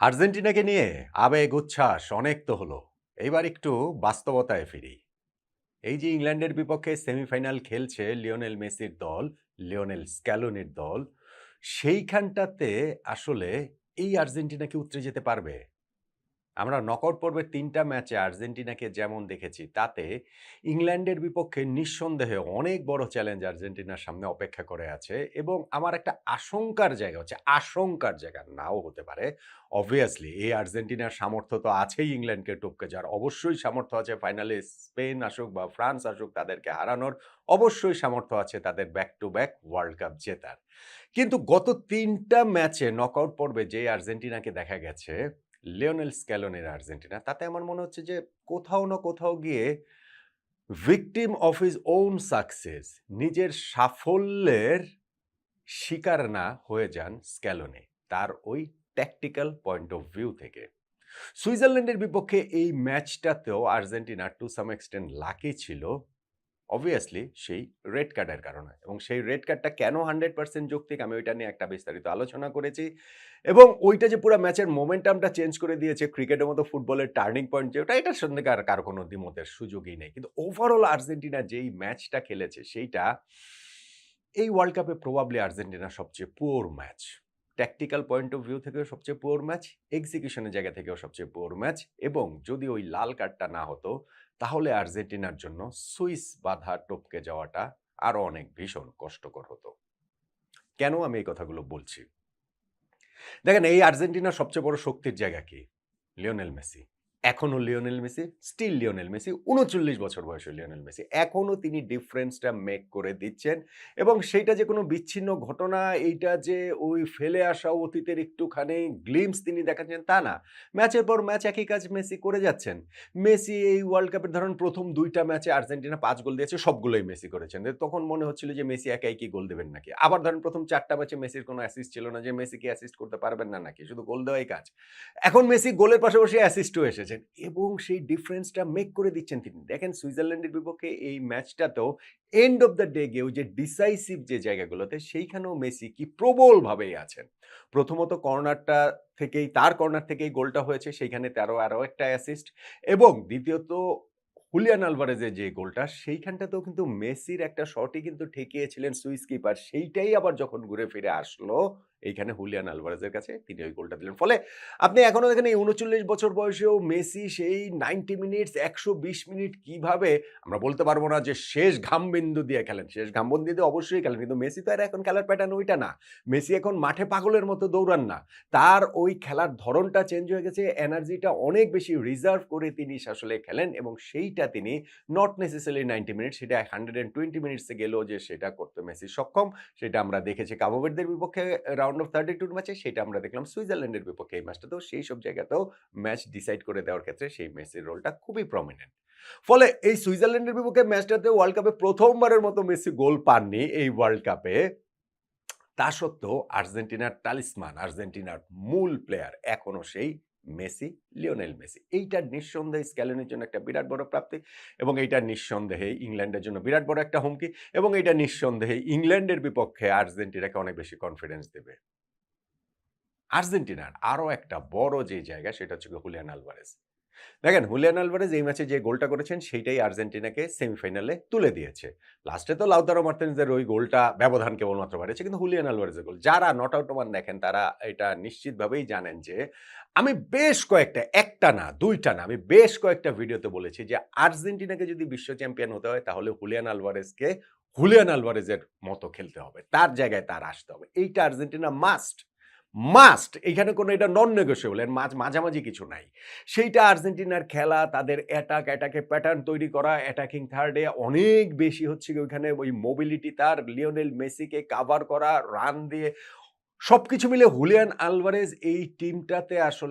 আর্জেন্টিনাকে নিয়ে আবেগ উচ্ছ্বাস অনেক তো হলো। এইবার একটু বাস্তবতায় ফিরি। এই যে ইংল্যান্ডের বিপক্ষে সেমিফাইনাল খেলছে লিওনেল মেসির দল, লিওনেল স্ক্যালোনির দল, সেইখানটাতে আসলে এই আর্জেন্টিনা কি উতরে যেতে পারবে? আমরা নকআউট পর্বের ৩ টা ম্যাচে আর্জেন্টিনাকে যেমন দেখেছি, তাতে ইংল্যান্ডের বিপক্ষে নিঃসন্দেহে অনেক বড় চ্যালেঞ্জ আর্জেন্টিনার সামনে অপেক্ষা করে আছে এবং আমার একটা আশঙ্কার জায়গা হচ্ছে, আশঙ্কার জায়গা নাও হতে পারে। অবভিয়াসলি এই আর্জেন্টিনার সামর্থ্য তো আছেই ইংল্যান্ডকে টপকে যাওয়ার। অবশ্যই সামর্থ্য আছে ফাইনালে স্পেন আসুক বা ফ্রান্স আসুক তাদেরকে হারানোর। অবশ্যই সামর্থ্য আছে তাদের back to back world cup জেতার। কিন্তু গত ৩ টা ম্যাচে নকআউট পর্বে যে আর্জেন্টিনাকে দেখা গেছে, লিওনেল স্ক্যালোনির আর্জেন্টিনা, তাতে আমার মনে হচ্ছে যে কোথাও না কোথাও গিয়ে victim of his own success, নিজের সাফল্যের শিকার না হয়ে যান স্ক্যালোনি তার ওই ট্যাকটিক্যাল পয়েন্ট অফ ভিউ থেকে। সুইজারল্যান্ডের বিপক্ষে এই ম্যাচটাতেও Argentina to some extent lucky ছিল অবভিয়াসলি সেই রেড কার্ডের কারণে, এবং সেই রেড কার্ডটা কেন 100% যৌক্তিক আমি ওইটা নিয়ে একটা বিস্তারিত আলোচনা করেছি। এবং ওইটা যে পুরো ম্যাচের মোমেন্টামটা চেঞ্জ করে দিয়েছে, ক্রিকেটের মতো ফুটবলের টার্নিং পয়েন্ট যেটা, এটার সঙ্গে কারো কোনো দ্বিমতের সুযোগই নেই। কিন্তু ওভারঅল আর্জেন্টিনা যেই ম্যাচটা খেলেছে সেইটা এই ওয়ার্ল্ড কাপে প্রবাবলি আর্জেন্টিনার সবচেয়ে poor match. Tactical point of view থেকেও সবচেয়ে পুয়ার ম্যাচ, এক্সিকিউশনের জায়গা থেকেও সবচেয়ে পুয়ার ম্যাচ। এবং যদি ওই লাল কার্ডটা না হতো, তাহলে আর্জেন্টিনার জন্য সুইস বাধা টপকে যাওয়াটা আরো অনেক ভীষণ কষ্টকর হতো। কেন আমি এই কথাগুলো বলছি? দেখেন, এই আর্জেন্টিনার সবচেয়ে বড় শক্তির জায়গা কি? Lionel Messi. এখনো Lionel Messi, still Lionel Messi, ৩৯ বছর বয়সী লিওনেল মেসি। এখনো তিনি ডিফারেন্সটা মেক করে দিচ্ছেন এবং সেইটা যে কোনো বিচ্ছিন্ন ঘটনা, এইটা যে ওই ফেলে আসা অতীতের একটুখানি গ্লিম্পস তিনি দেখাচ্ছেন তা না। ম্যাচের পর ম্যাচ একই কাজ মেসি করে যাচ্ছেন। মেসি এই ওয়ার্ল্ড কাপের ধরেন ১ম ২ টা ম্যাচে আর্জেন্টিনা ৫ গোল দিয়েছে, সবগুলোই মেসি করেছেন। তখন মনে হচ্ছিল যে মেসি একাই কি গোল দিবেন নাকি? আবার ধরেন ১ম ৪ টা ম্যাচে মেসির কোনো অ্যাসিস্ট ছিল না, যে মেসি কি অ্যাসিস্ট করতে পারবেন না নাকি? শুধু গোল দেওয়াই কাজ। এখন মেসি গোলের পাশাপাশি অ্যাসিস্টও এসেছেন এবং সেই ডিফারেন্সটা মেক করে দিচ্ছেন তিনি। দেখেন, সুইজারল্যান্ডের বিপক্ষে এই ম্যাচটাতেও এন্ড অফ দ্য ডে গিয়ে ওই যে ডিসাইসিভ যে জায়গাগুলোতে, সেইখানেও মেসি কি প্রবলভাবেই আছেন। প্রথমত তার কর্নার থেকেই গোলটা হয়েছে, সেইখানে আরো একটা অ্যাসিস্ট। এবং দ্বিতীয়ত হুলিয়ান আলভারেজের যে গোলটা, সেইখানটাতেও কিন্তু মেসির একটা শটই কিন্তু ঠেকিয়েছিলেন সুইস কিপার। সেইটাই আবার যখন ঘুরে ফিরে আসলো এইখানে হুলিয়ান আলভারেজের কাছে, তিনি ওই গোলটা দিলেন। ফলে আপনি এখনো দেখেন এই ৩৯ বছর বয়সেও মেসি সেই 90 মিনিটস, ১২০ মিনিট কিভাবে, আমরা বলতে পারব না যে শেষ ঘামবিন্দু দিয়ে খেলেন। শেষ ঘামবিন্দু দিয়ে অবশ্যই খেলেন। কিন্তু মেসি তো আর এখন খেলার প্যাটার্ন ওইটা না। মেসি এখন মাঠে পাগলের মতো দৌড়ান না। তার ওই খেলার ধরনটা চেঞ্জ হয়ে গেছে। এনার্জিটা অনেক বেশি রিজার্ভ করে তিনি আসলে খেলেন এবং সেইটা তিনি নট নেসেসারিলি 90 মিনিটস, সেটা 120 মিনিটসে গেলেও যে সেটা করতে মেসি সক্ষম, সেটা আমরা দেখেছি কাবো ভার্দের বিপক্ষে রাউন্ড অফ 32 ম্যাচে, সেটা আমরা দেখলাম সুইজারল্যান্ডের বিপক্ষে এই ম্যাচটাতেও। সেই সব জায়গাতেও ম্যাচ ডিসাইড করে দেওয়ার ক্ষেত্রে সেই মেসির রোলটা খুবই প্রমিনেন্ট। ফলে এই সুইজারল্যান্ডের বিপক্ষে ম্যাচটাতে ওয়ার্ল্ড কাপে ১ম বারের মতো মেসি গোল পাননি এই ওয়ার্ল্ড কাপে। তা সত্ত্বেও আর্জেন্টিনার টালিসমান, আর্জেন্টিনার মূল প্লেয়ার এখনো সেই মেসি, লিওনেল মেসি। এইটা নিঃসন্দেহে স্ক্যালোনির জন্য একটা বিরাট বড় প্রাপ্তি এবং এইটা নিঃসন্দেহে ইংল্যান্ডের জন্য বিরাট বড় একটা হুমকি এবং এইটা নিঃসন্দেহে ইংল্যান্ডের বিপক্ষে আর্জেন্টিনাকে অনেক বেশি কনফিডেন্স দেবে। আর্জেন্টিনার আরো একটা বড় যে জায়গা, সেটা হচ্ছে গিয়ে হুলিয়ান আলভারেজ। দেখেন, হুলিয়ান আলভারেজ এই ম্যাচে যে গোলটা করেছেন সেইটাই আর্জেন্টিনাকে সেমিফাইনালে তুলে দিয়েছে। লাস্টে তো লাউতারো মার্তিনেজের ওই গোলটা ব্যবধান কেবলমাত্র বাড়িয়েছে, কিন্তু হুলিয়ান আলভারেজের গোল, যারা নট আউট ওমান দেখেন তারা এটা নিশ্চিতভাবেই জানেন যে আমি বেশ কয়েকটা, একটা না, দুইটা না, আমি বেশ কয়েকটা ভিডিওতে বলেছি যে আর্জেন্টিনাকে যদি বিশ্ব চ্যাম্পিয়ন হতে হয় তাহলে হুলিয়ান আলভারেজকে হুলিয়ান আলভারেজের মতো খেলতে হবে। তার জায়গায় তার আসতে হবে। এইটা আর্জেন্টিনা মাস্ট। মাস্ট, এখানে কোনো এটা নন নেগোশিয়েবল, এর মাঝামাঝি কিছু নাই। সেইটা আর্জেন্টিনার খেলা, তাদের অ্যাটাকের প্যাটার্ন তৈরি করা, অ্যাটাকিং থার্ডে অনেক বেশি হচ্ছে গিয়ে ওইখানে ওই মোবিলিটি, তার লিওনেল মেসিকে কাভার করা, রান দিয়ে সবকিছু মিলে হুলিয়ান আলভারেজ এই টিমটাতে আসলে